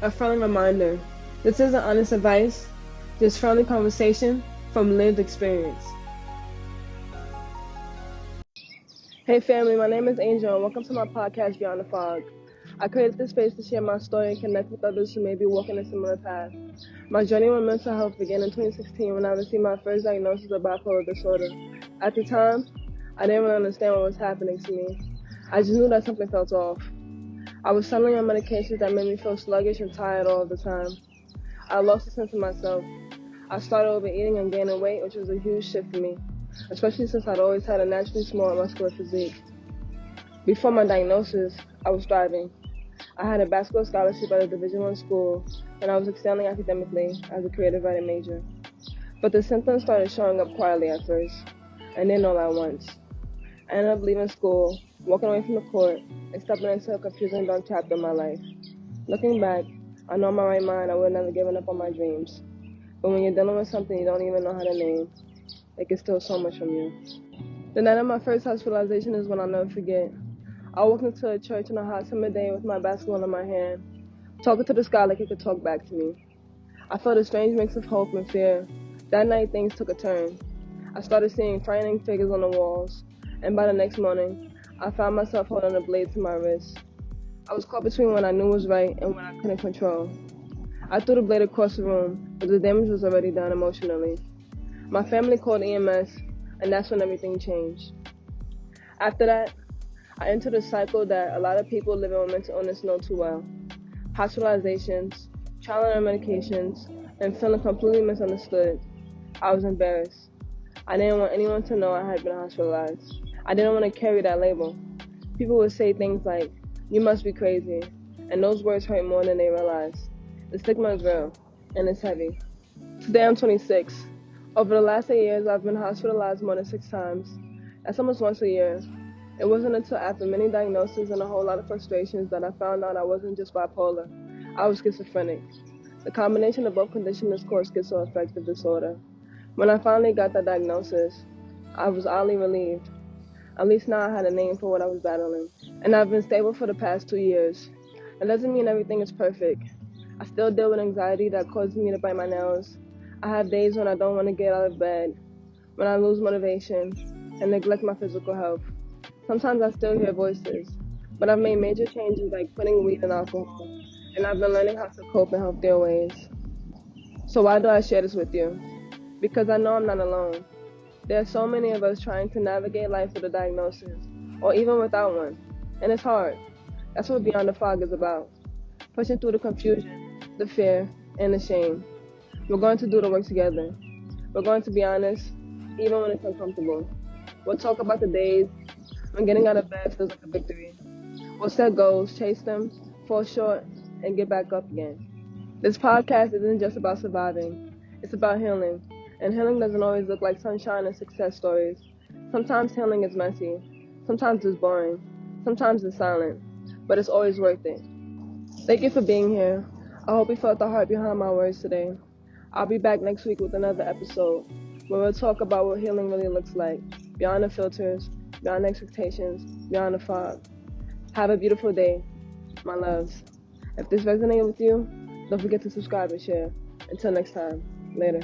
A friendly reminder. This isn't honest advice, just friendly conversation from lived experience. Hey family, my name is Angel and welcome to my podcast Beyond the Fog. I created this space to share my story and connect with others who may be walking a similar path. My journey with mental health began in 2016 when I received my first diagnosis of bipolar disorder. At the time, I didn't really understand what was happening to me. I just knew that something felt off. I was settling on medications that made me feel sluggish and tired all the time. I lost a sense of myself. I started overeating and gaining weight, which was a huge shift for me, especially since I'd always had a naturally small and muscular physique. Before my diagnosis, I was thriving. I had a basketball scholarship at a Division I school, and I was excelling academically as a creative writing major. But the symptoms started showing up quietly at first, and then all at once. I ended up leaving school, walking away from the court, and stepping into a confusing dark chapter of my life. Looking back, I know in my right mind I would have never given up on my dreams. But when you're dealing with something you don't even know how to name, it can steal so much from you. The night of my first hospitalization is one I'll never forget. I walked into a church on a hot summer day with my basketball in my hand, talking to the sky like it could talk back to me. I felt a strange mix of hope and fear. That night, things took a turn. I started seeing frightening figures on the walls, and by the next morning, I found myself holding a blade to my wrist. I was caught between what I knew was right and what I couldn't control. I threw the blade across the room, but the damage was already done emotionally. My family called EMS, and that's when everything changed. After that, I entered a cycle that a lot of people living with mental illness know too well. Hospitalizations, trial and error medications, and feeling completely misunderstood. I was embarrassed. I didn't want anyone to know I had been hospitalized. I didn't want to carry that label. People would say things like, "You must be crazy," and those words hurt more than they realized. The stigma is real, and it's heavy. Today I'm 26. Over the last 8 years, I've been hospitalized more than 6 times. That's almost once a year. It wasn't until after many diagnoses and a whole lot of frustrations that I found out I wasn't just bipolar. I was schizophrenic. The combination of both conditions is called schizoaffective disorder. When I finally got that diagnosis, I was oddly relieved. At least now I had a name for what I was battling. And I've been stable for the past 2 years. It doesn't mean everything is perfect. I still deal with anxiety that causes me to bite my nails. I have days when I don't want to get out of bed, when I lose motivation, and neglect my physical health. Sometimes I still hear voices, but I've made major changes like quitting weed and alcohol, and I've been learning how to cope in healthier ways. So why do I share this with you? Because I know I'm not alone. There are so many of us trying to navigate life with a diagnosis, or even without one, and it's hard. That's what Beyond the Fog is about. Pushing through the confusion, the fear, and the shame. We're going to do the work together. We're going to be honest, even when it's uncomfortable. We'll talk about the days when getting out of bed feels like a victory. We'll set goals, chase them, fall short, and get back up again. This podcast isn't just about surviving. It's about healing. And healing doesn't always look like sunshine and success stories. Sometimes healing is messy. Sometimes it's boring. Sometimes it's silent. But it's always worth it. Thank you for being here. I hope you felt the heart behind my words today. I'll be back next week with another episode where we'll talk about what healing really looks like, beyond the filters, beyond expectations, beyond the fog. Have a beautiful day, my loves. If this resonated with you, don't forget to subscribe and share. Until next time, later.